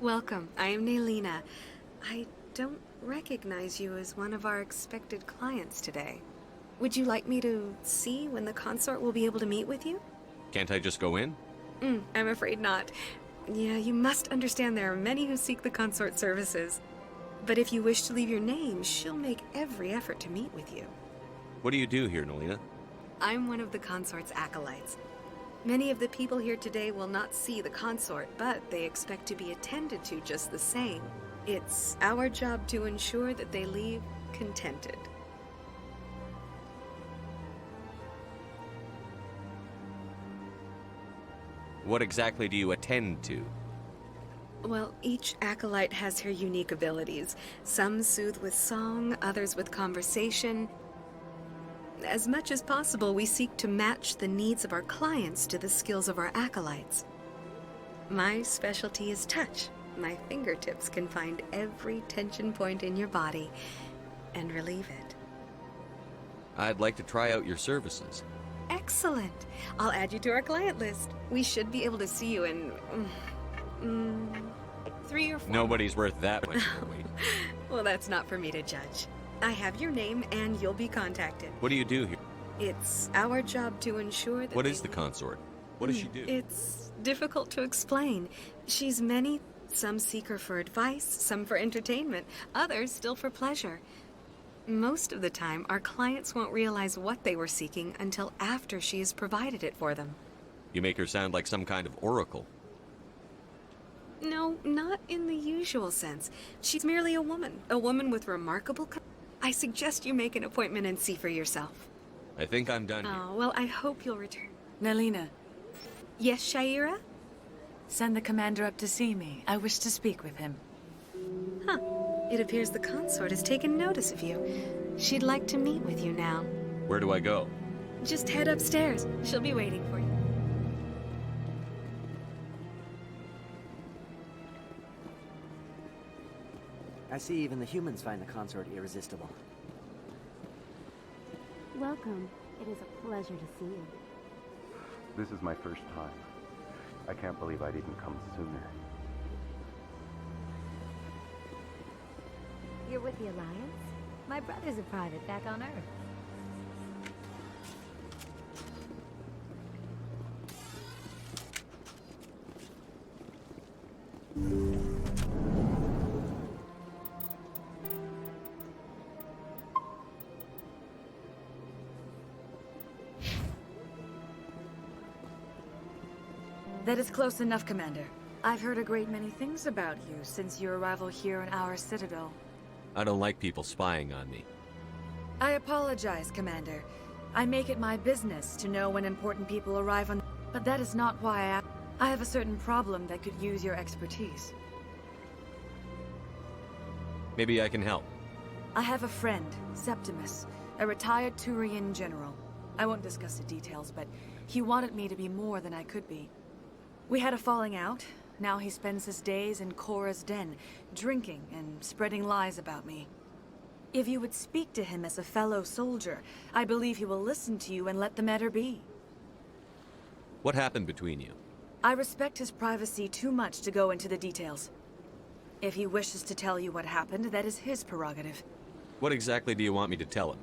Welcome, I am Naylina. I don't recognize you as one of our expected clients today. Would you like me to see when the consort will be able to meet with you? Can't I just go in? I'm afraid not. Yeah, you must understand there are many who seek the consort services. But if you wish to leave your name, she'll make every effort to meet with you. What do you do here, Nolina? I'm one of the consort's acolytes. Many of the people here today will not see the consort, but they expect to be attended to just the same. It's our job to ensure that they leave contented. What exactly do you attend to? Well, each acolyte has her unique abilities. Some soothe with song, others with conversation. As much as possible, we seek to match the needs of our clients to the skills of our acolytes. My specialty is touch. My fingertips can find every tension point in your body and relieve it. I'd like to try out your services. Excellent. I'll add you to our client list. We should be able to see you in 3 or 4. Nobody's worth that much of a wait. Well, that's not for me to judge. I have your name and you'll be contacted. What do you do here? It's our job to ensure that What is the consort? What does she do? It's difficult to explain. She's many. Some seek her for advice, some for entertainment, others still for pleasure. Most of the time, our clients won't realize what they were seeking until after she has provided it for them. You make her sound like some kind of oracle. No, not in the usual sense. She's merely a woman with remarkable... I suggest you make an appointment and see for yourself. I think I'm done here. Oh, well, I hope you'll return. Naylina, Yes, Shaira? send the commander up to see me. I wish to speak with him. Huh. It appears the consort has taken notice of you. She'd like to meet with you now. Where do I go? Just head upstairs. She'll be waiting for you. I see even the humans find the consort irresistible. Welcome. It is a pleasure to see you. This is my first time. I can't believe I didn't come sooner. You're with the Alliance? My brother's a private back on Earth. That is close enough, Commander. I've heard a great many things about you since your arrival here in our Citadel. I don't like people spying on me. I apologize, Commander. I make it my business to know when important people arrive on... But that is not why I have a certain problem that could use your expertise. Maybe I can help. I have a friend, Septimus, a retired Turian general. I won't discuss the details, but he wanted me to be more than I could be. We had a falling out. Now he spends his days in Korra's den, drinking and spreading lies about me. If you would speak to him as a fellow soldier, I believe he will listen to you and let the matter be. What happened between you? I respect his privacy too much to go into the details. If he wishes to tell you what happened, that is his prerogative. What exactly do you want me to tell him?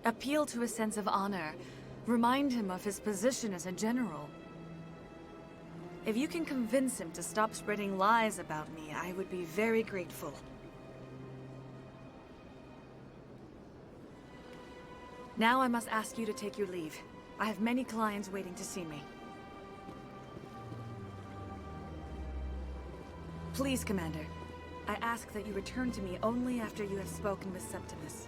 Appeal to his sense of honor. Remind him of his position as a general. If you can convince him to stop spreading lies about me, I would be very grateful. Now I must ask you to take your leave. I have many clients waiting to see me. Please, Commander. I ask that you return to me only after you have spoken with Septimus.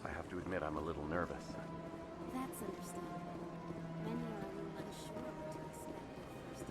I have to admit I'm a little nervous. That's understandable. Many are a little unsure what to expect at first.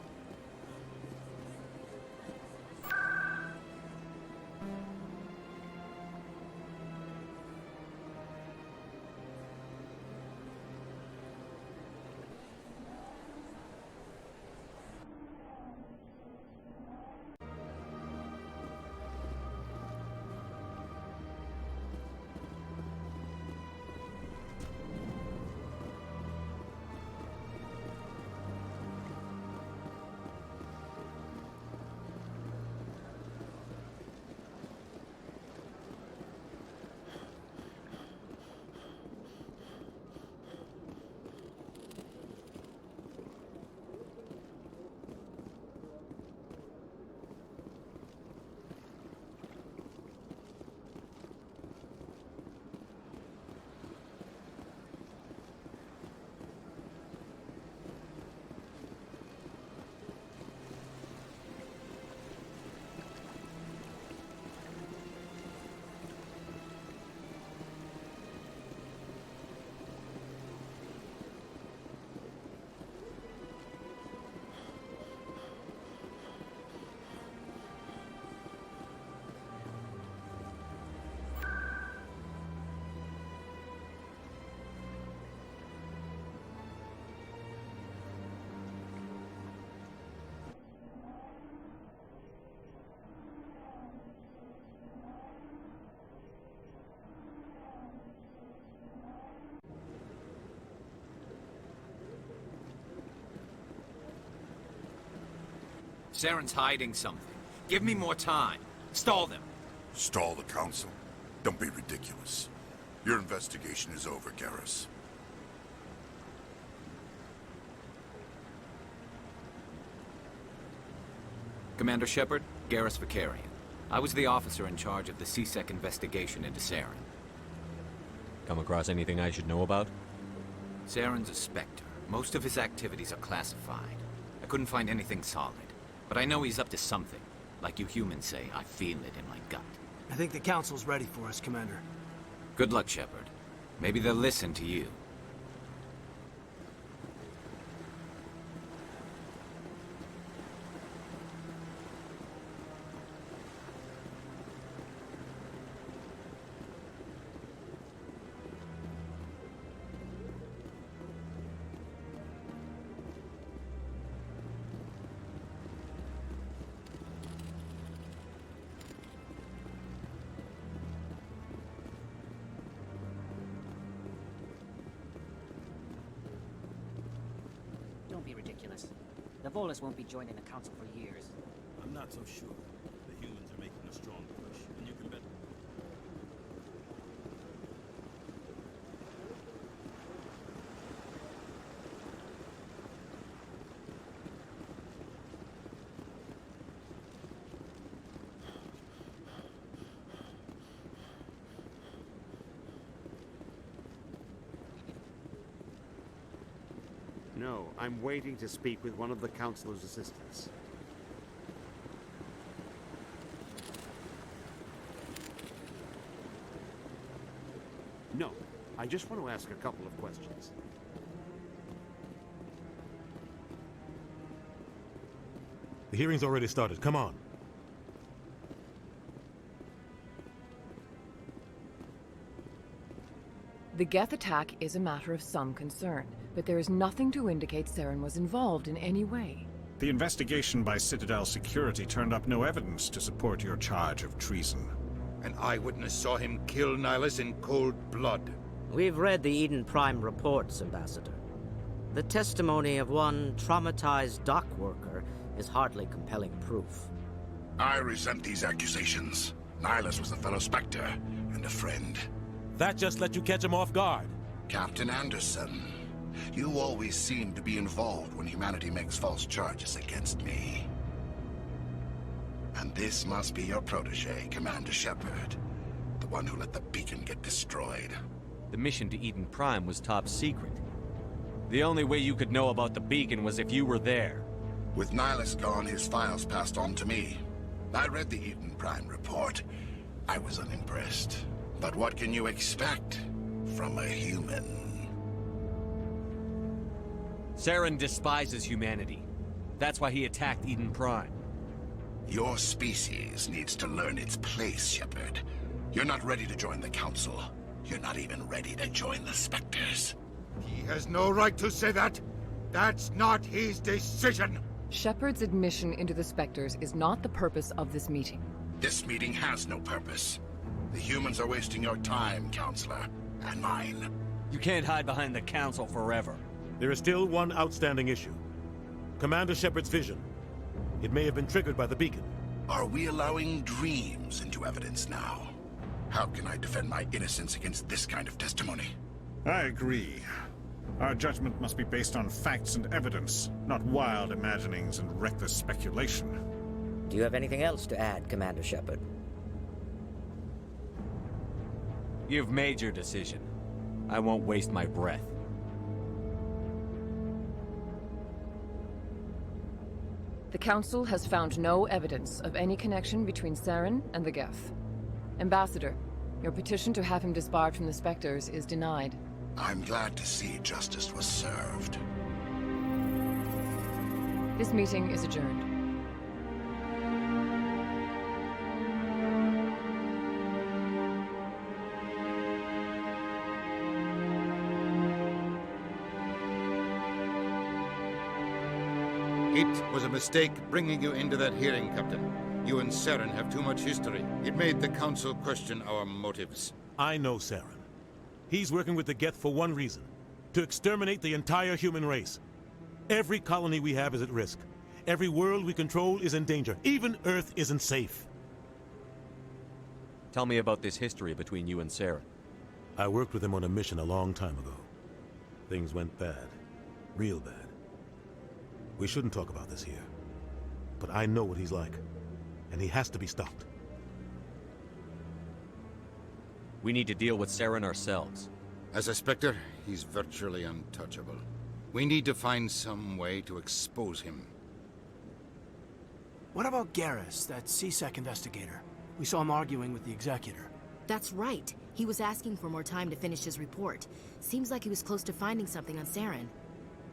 Saren's hiding something. Give me more time. Stall them. Stall the council? Don't be ridiculous. Your investigation is over, Garrus. Commander Shepard, Garrus Vicarian. I was the officer in charge of the C-Sec investigation into Saren. Come across anything I should know about? Saren's a Spectre. Most of his activities are classified. I couldn't find anything solid. But I know he's up to something. Like you humans say, I feel it in my gut. I think the Council's ready for us, Commander. Good luck, Shepard. Maybe they'll listen to you. Don't be ridiculous. The Volus won't be joining the Council for years. I'm not so sure. The humans are making a strong push, and you can bet. No, I'm waiting to speak with one of the Councilor's assistants. No, I just want to ask a couple of questions. The hearing's already started. Come on. The Geth attack is a matter of some concern, but there is nothing to indicate Saren was involved in any way. The investigation by Citadel security turned up no evidence to support your charge of treason. An eyewitness saw him kill Nihilus in cold blood. We've read the Eden Prime reports, Ambassador. The testimony of one traumatized dock worker is hardly compelling proof. I resent these accusations. Nihilus was a fellow Spectre and a friend. That just let you catch him off guard. Captain Anderson, you always seem to be involved when humanity makes false charges against me. And this must be your protege, Commander Shepard. The one who let the beacon get destroyed. The mission to Eden Prime was top secret. The only way you could know about the beacon was if you were there. With Nihilus gone, his files passed on to me. I read the Eden Prime report. I was unimpressed. But what can you expect from a human? Saren despises humanity. That's why he attacked Eden Prime. Your species needs to learn its place, Shepard. You're not ready to join the Council. You're not even ready to join the Spectres. He has no right to say that. That's not his decision. Shepard's admission into the Spectres is not the purpose of this meeting. This meeting has no purpose. The humans are wasting your time, Counselor, and mine. You can't hide behind the Council forever. There is still one outstanding issue. Commander Shepard's vision. It may have been triggered by the beacon. Are we allowing dreams into evidence now? How can I defend my innocence against this kind of testimony? I agree. Our judgment must be based on facts and evidence, not wild imaginings and reckless speculation. Do you have anything else to add, Commander Shepard? You've made your decision. I won't waste my breath. The Council has found no evidence of any connection between Saren and the Geth. Ambassador, your petition to have him disbarred from the Spectres is denied. I'm glad to see justice was served. This meeting is adjourned. It was a mistake bringing you into that hearing, Captain. You and Saren have too much history. It made the Council question our motives. I know Saren. He's working with the Geth for one reason. To exterminate the entire human race. Every colony we have is at risk. Every world we control is in danger. Even Earth isn't safe. Tell me about this history between you and Saren. I worked with him on a mission a long time ago. Things went bad. Real bad. We shouldn't talk about this here. But I know what he's like. And he has to be stopped. We need to deal with Saren ourselves. As a Spectre, he's virtually untouchable. We need to find some way to expose him. What about Garrus, that CSEC investigator? We saw him arguing with the Executor. That's right. He was asking for more time to finish his report. Seems like he was close to finding something on Saren.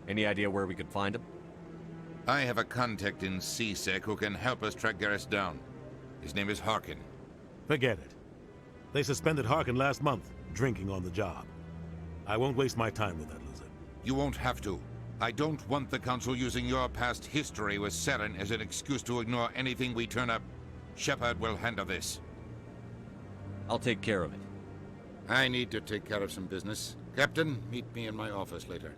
Any idea where we could find him? I have a contact in CSEC who can help us track Garrus down. His name is Harkin. Forget it. They suspended Harkin last month, drinking on the job. I won't waste my time with that loser. You won't have to. I don't want the Council using your past history with Saren as an excuse to ignore anything we turn up. Shepard will handle this. I'll take care of it. I need to take care of some business. Captain, meet me in my office later.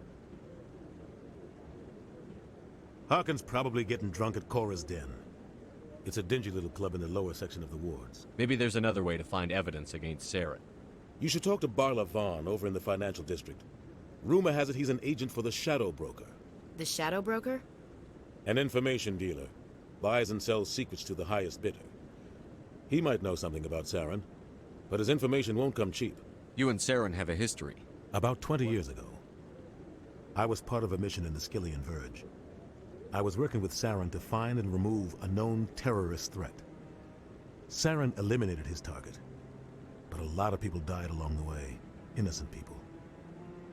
Harkin's probably getting drunk at Cora's Den. It's a dingy little club in the lower section of the wards. Maybe there's another way to find evidence against Saren. You should talk to Barla Vaughn over in the financial district. Rumor has it he's an agent for the Shadow Broker. The Shadow Broker? An information dealer. Buys and sells secrets to the highest bidder. He might know something about Saren, but his information won't come cheap. You and Saren have a history. About 20 years ago, I was part of a mission in the Skillian Verge. I was working with Saren to find and remove a known terrorist threat. Saren eliminated his target, but a lot of people died along the way, innocent people.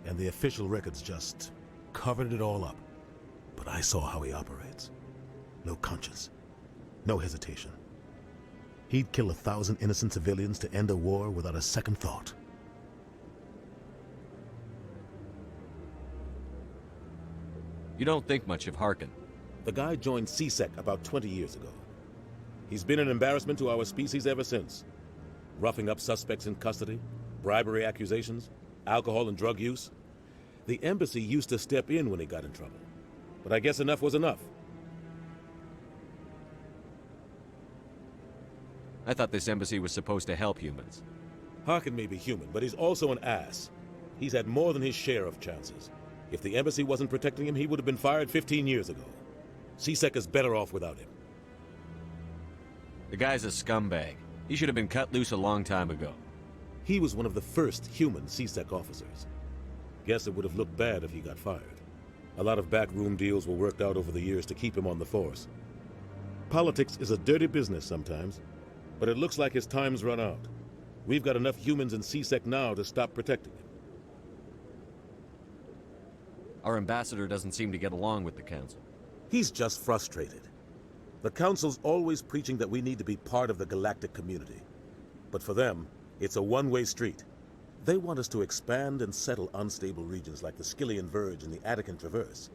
And the official records just covered it all up. But I saw how he operates. No conscience, no hesitation. He'd kill 1,000 innocent civilians to end a war without a second thought. You don't think much of Harkin. The guy joined CSEC about 20 years ago. He's been an embarrassment to our species ever since. Roughing up suspects in custody, bribery accusations, alcohol and drug use. The embassy used to step in when he got in trouble. But I guess enough was enough. I thought this embassy was supposed to help humans. Harkin may be human, but he's also an ass. He's had more than his share of chances. If the embassy wasn't protecting him, he would have been fired 15 years ago. CSEC is better off without him. The guy's a scumbag. He should have been cut loose a long time ago. He was one of the first human CSEC officers. Guess it would have looked bad if he got fired. A lot of backroom deals were worked out over the years to keep him on the force. Politics is a dirty business sometimes, but it looks like his time's run out. We've got enough humans in CSEC now to stop protecting him. Our ambassador doesn't seem to get along with the Council. He's just frustrated. The Council's always preaching that we need to be part of the galactic community. But for them, it's a one-way street. They want us to expand and settle unstable regions like the Skillian Verge and the Attican Traverse.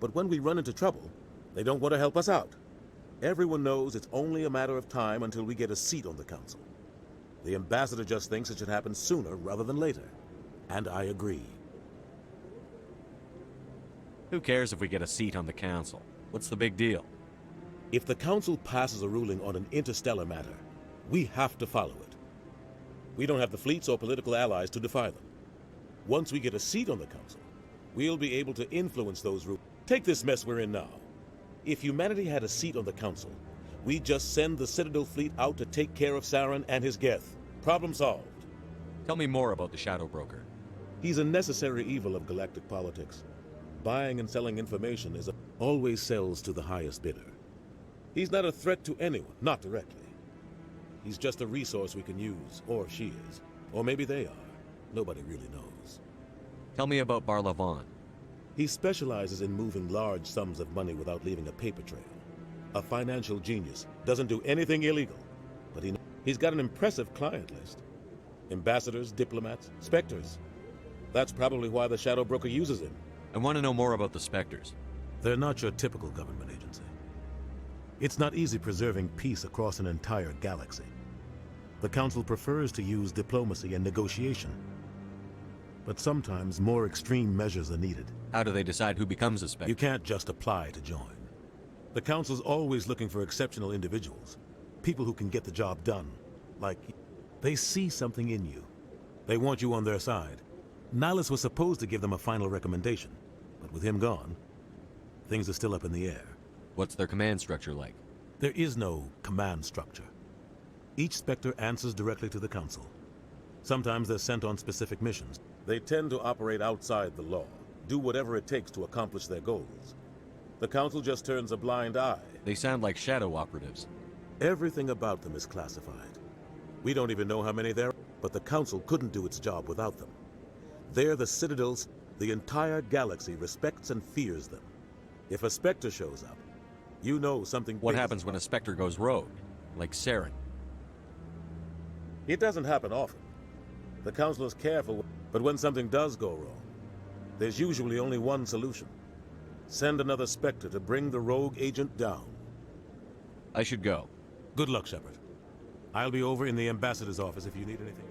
But when we run into trouble, they don't want to help us out. Everyone knows it's only a matter of time until we get a seat on the Council. The ambassador just thinks it should happen sooner rather than later. And I agree. Who cares if we get a seat on the Council? What's the big deal? If the Council passes a ruling on an interstellar matter, we have to follow it. We don't have the fleets or political allies to defy them. Once we get a seat on the Council, we'll be able to influence those rulings. Take this mess we're in now. If humanity had a seat on the Council, we'd just send the Citadel fleet out to take care of Saren and his Geth. Problem solved. Tell me more about the Shadow Broker. He's a necessary evil of galactic politics. Buying and selling information always sells to the highest bidder. He's not a threat to anyone, not directly. He's just a resource we can use, or she is. Or maybe they are. Nobody really knows. Tell me about Barla Vaughn. He specializes in moving large sums of money without leaving a paper trail. A financial genius. Doesn't do anything illegal. But he's got an impressive client list. Ambassadors, diplomats, Spectres. That's probably why the Shadow Broker uses him. I want to know more about the Spectres. They're not your typical government agency. It's not easy preserving peace across an entire galaxy. The Council prefers to use diplomacy and negotiation. But sometimes more extreme measures are needed. How do they decide who becomes a Spectre? You can't just apply to join. The Council's always looking for exceptional individuals. People who can get the job done. Like, they see something in you. They want you on their side. Nihilus was supposed to give them a final recommendation, but with him gone, things are still up in the air. What's their command structure like? There is no command structure. Each Spectre answers directly to the Council. Sometimes they're sent on specific missions. They tend to operate outside the law, do whatever it takes to accomplish their goals. The Council just turns a blind eye. They sound like shadow operatives. Everything about them is classified. We don't even know how many there are, but the Council couldn't do its job without them. They're the Citadels. The entire galaxy respects and fears them. If a Spectre shows up, you know something. What happens when a Spectre goes rogue? Like Saren? It doesn't happen often. The Council is careful, but when something does go wrong, there's usually only one solution. Send another Spectre to bring the rogue agent down. I should go. Good luck, Shepard. I'll be over in the Ambassador's office if you need anything.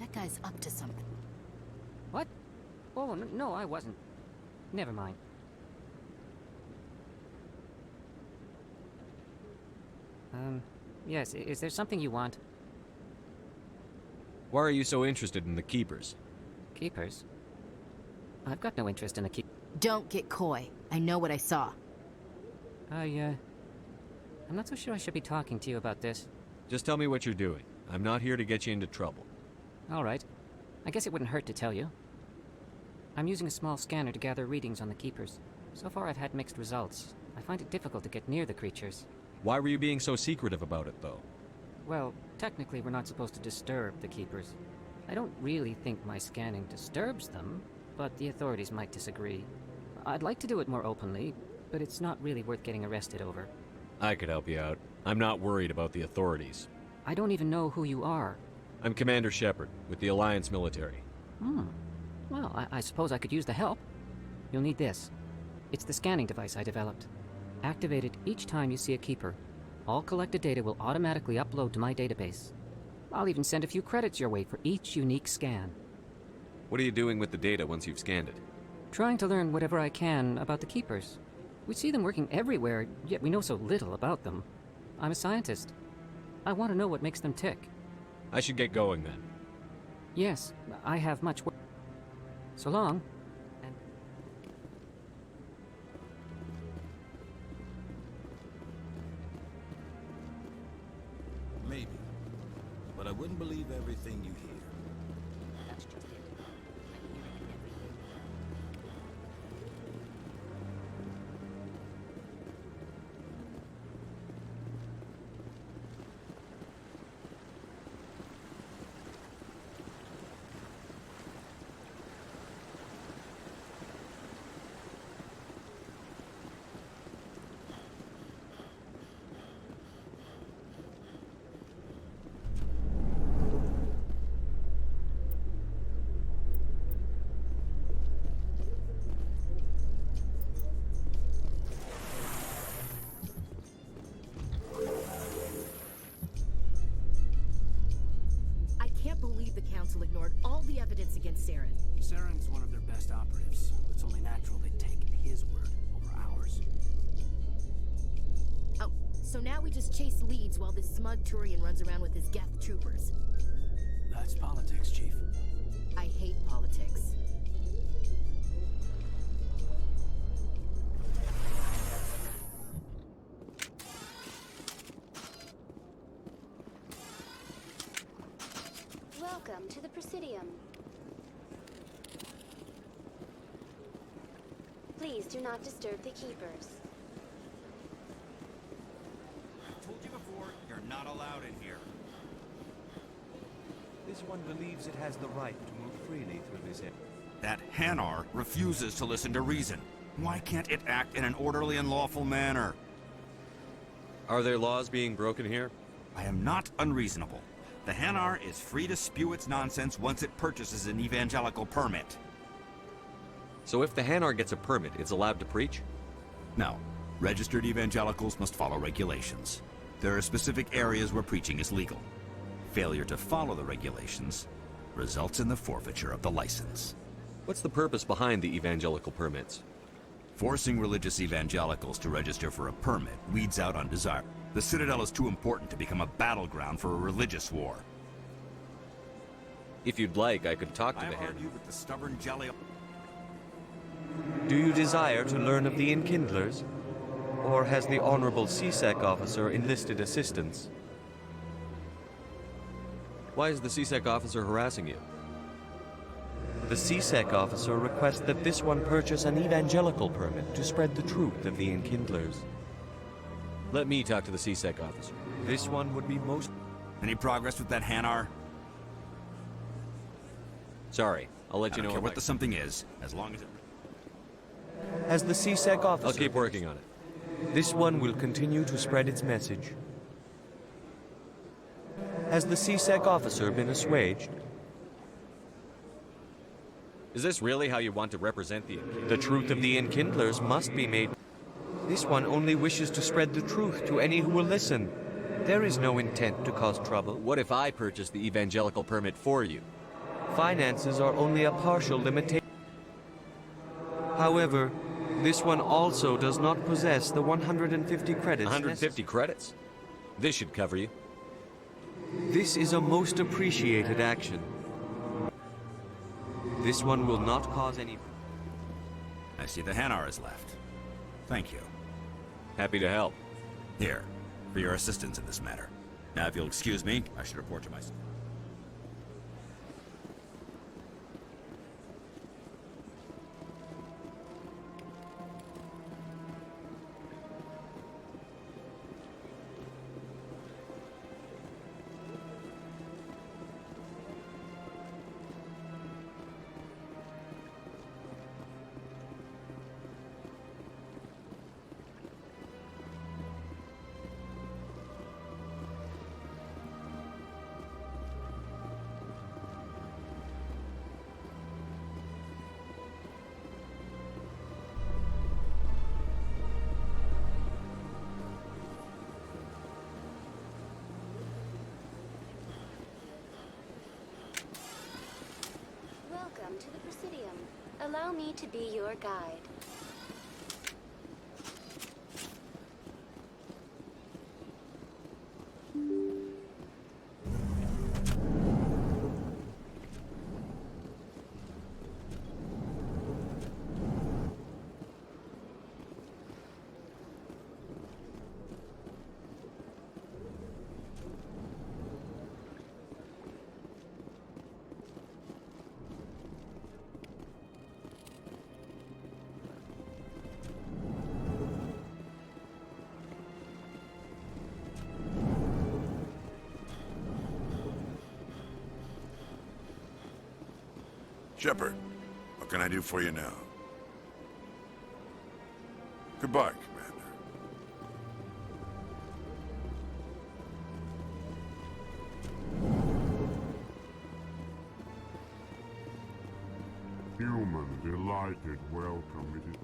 That guy's up to something. What? Oh, no, I wasn't. Never mind. Yes, is there something you want? Why are you so interested in the Keepers? Keepers? I've got no interest in the Don't get coy. I know what I saw. I'm not so sure I should be talking to you about this. Just tell me what you're doing. I'm not here to get you into trouble. All right. I guess it wouldn't hurt to tell you. I'm using a small scanner to gather readings on the Keepers. So far I've had mixed results. I find it difficult to get near the creatures. Why were you being so secretive about it, though? Well, technically we're not supposed to disturb the Keepers. I don't really think my scanning disturbs them, but the authorities might disagree. I'd like to do it more openly, but it's not really worth getting arrested over. I could help you out. I'm not worried about the authorities. I don't even know who you are. I'm Commander Shepard, with the Alliance military. Well, I suppose I could use the help. You'll need this. It's the scanning device I developed. Activate it each time you see a Keeper. All collected data will automatically upload to my database. I'll even send a few credits your way for each unique scan. What are you doing with the data once you've scanned it? Trying to learn whatever I can about the Keepers. We see them working everywhere, yet we know so little about them. I'm a scientist. I want to know what makes them tick. I should get going then. Yes, I have much work. So long. Maybe. But I wouldn't believe everything you hear. That's just it. I'm hearing everything. The Council ignored all the evidence against Saren. Saren's one of their best operatives. It's only natural they'd take his word over ours. Oh, so now we just chase leads while this smug Turian runs around with his Geth troopers. That's politics, Chief. I hate politics. Welcome to the Presidium. Please do not disturb the Keepers. I told you before, you're not allowed in here. This one believes it has the right to move freely through this area. That Hanar refuses to listen to reason. Why can't it act in an orderly and lawful manner? Are there laws being broken here? I am not unreasonable. The Hanar is free to spew its nonsense once it purchases an evangelical permit. So if the Hanar gets a permit, it's allowed to preach? No. Registered evangelicals must follow regulations. There are specific areas where preaching is legal. Failure to follow the regulations results in the forfeiture of the license. What's the purpose behind the evangelical permits? Forcing religious evangelicals to register for a permit weeds out undesirable. The Citadel is too important to become a battleground for a religious war. If you'd like, I could talk to the Hanar. Argue with the stubborn jelly. Do you desire to learn of the Enkindlers? Or has the Honorable CSEC officer enlisted assistance? Why is the CSEC officer harassing you? The CSEC officer requests that this one purchase an evangelical permit to spread the truth of the Enkindlers. Let me talk to the CSEC officer. This one would be most... Any progress with that Hanar? Sorry, I'll let you know. I don't care what the something is, as long as it... Has the CSEC officer... I'll keep working on it. This one will continue to spread its message. Has the CSEC officer been assuaged? Is this really how you want to represent the Enkindlers? The truth of the Enkindlers must be made. This one only wishes to spread the truth to any who will listen. There is no intent to cause trouble. What if I purchase the evangelical permit for you? Finances are only a partial limitation. However, this one also does not possess the 150 credits. 150 credits? This should cover you. This is a most appreciated action. This one will not cause any... I see the Hanar is left. Thank you. Happy to help. Here, for your assistance in this matter. Now, if you'll excuse me, I should report to my... Welcome to the Presidium. Allow me to be your guide. Shepard, what can I do for you now? Goodbye, Commander. Human delighted welcome it is.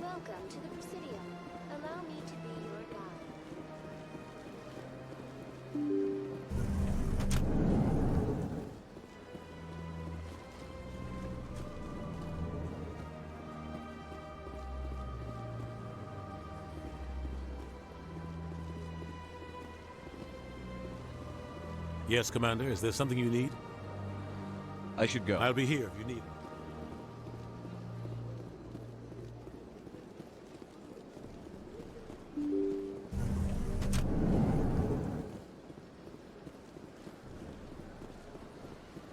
Welcome to the Presidium. Allow me to be your guide. Yes, Commander. Is there something you need? I should go. I'll be here if you need it.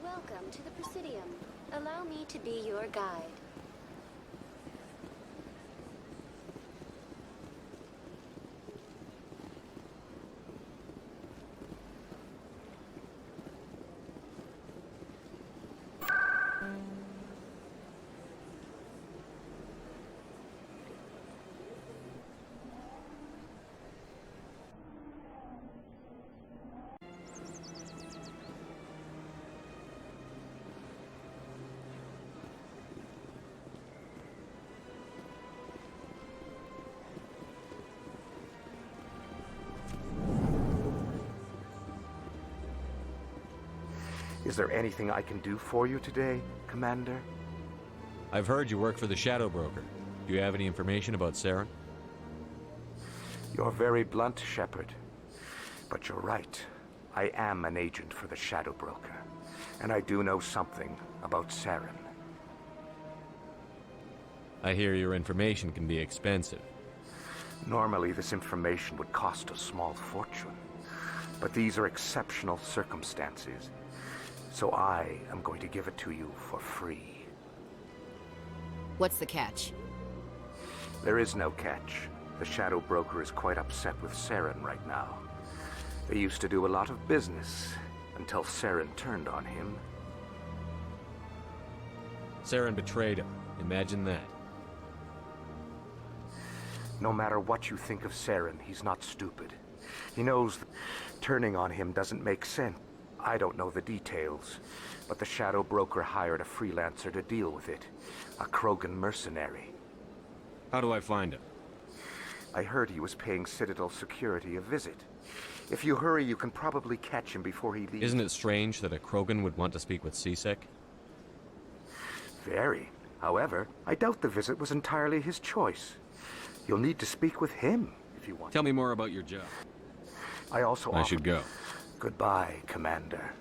Welcome to the Presidium. Allow me to be your guide. Is there anything I can do for you today, Commander? I've heard you work for the Shadow Broker. Do you have any information about Saren? You're very blunt, Shepard. But you're right. I am an agent for the Shadow Broker. And I do know something about Saren. I hear your information can be expensive. Normally, this information would cost a small fortune. But these are exceptional circumstances. So I am going to give it to you for free. What's the catch? There is no catch. The Shadow Broker is quite upset with Saren right now. They used to do a lot of business until Saren turned on him. Saren betrayed him. Imagine that. No matter what you think of Saren, he's not stupid. He knows that turning on him doesn't make sense. I don't know the details, but the Shadow Broker hired a freelancer to deal with it. A Krogan mercenary. How do I find him? I heard he was paying Citadel security a visit. If you hurry, you can probably catch him before he leaves. Isn't it strange that a Krogan would want to speak with C-Sec? Very. However, I doubt the visit was entirely his choice. You'll need to speak with him if you want. Tell me more about your job. I should go. Goodbye, Commander.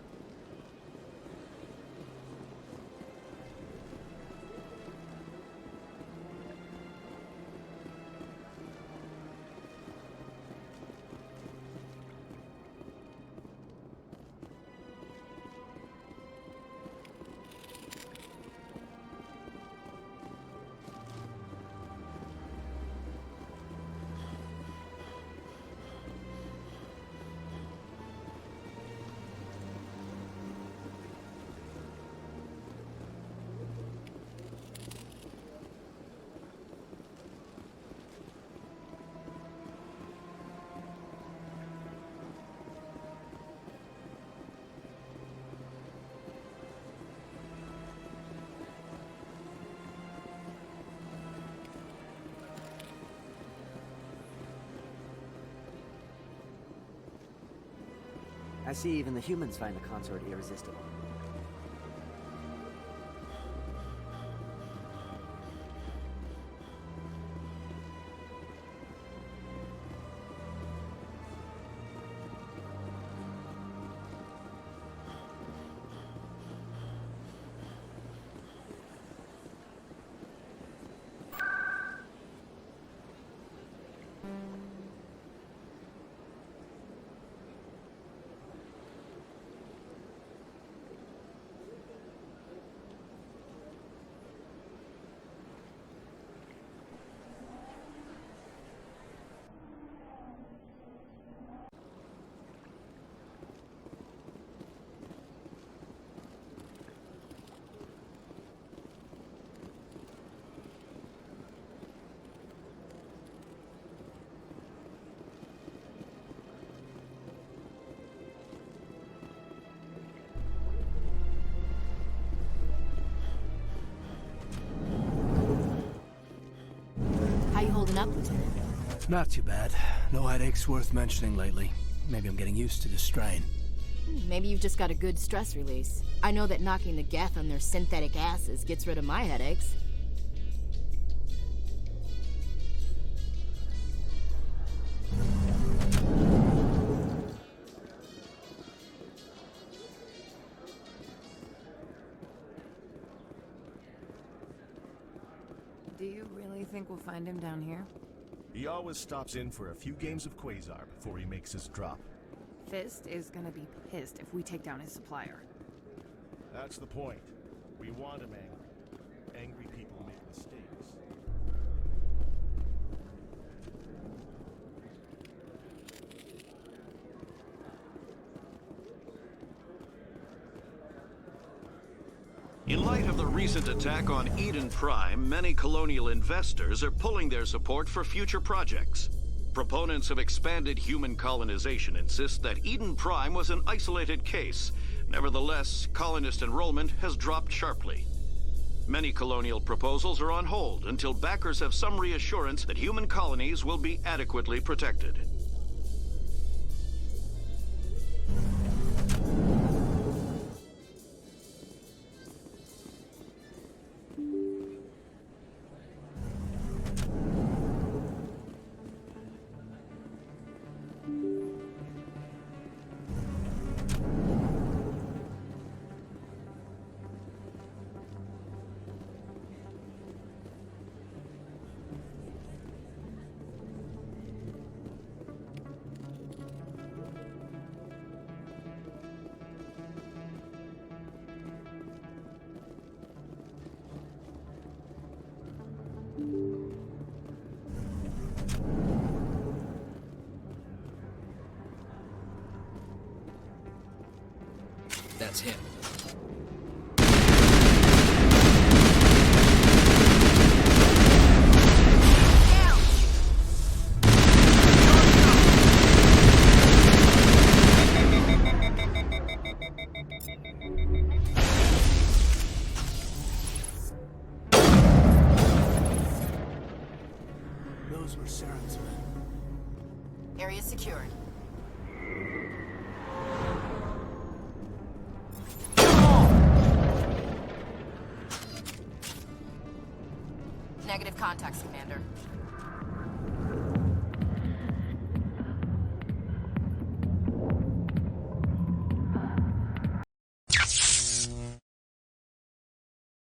I see even the humans find the consort irresistible. Holding up, Lieutenant? Not too bad. No headaches worth mentioning lately. Maybe I'm getting used to the strain. Maybe you've just got a good stress release. I know that knocking the Geth on their synthetic asses gets rid of my headaches. Do you really think we'll find him down here? He always stops in for a few games of Quasar before he makes his drop. Fist is gonna be pissed if we take down his supplier. That's the point. We want him angry. Angry people make mistakes. In light of the recent attack on Eden Prime, many colonial investors are pulling their support for future projects. Proponents of expanded human colonization insist that Eden Prime was an isolated case. Nevertheless, colonist enrollment has dropped sharply. Many colonial proposals are on hold until backers have some reassurance that human colonies will be adequately protected. That's him. Those were Saren's men. Area secured. Negative contacts, Commander.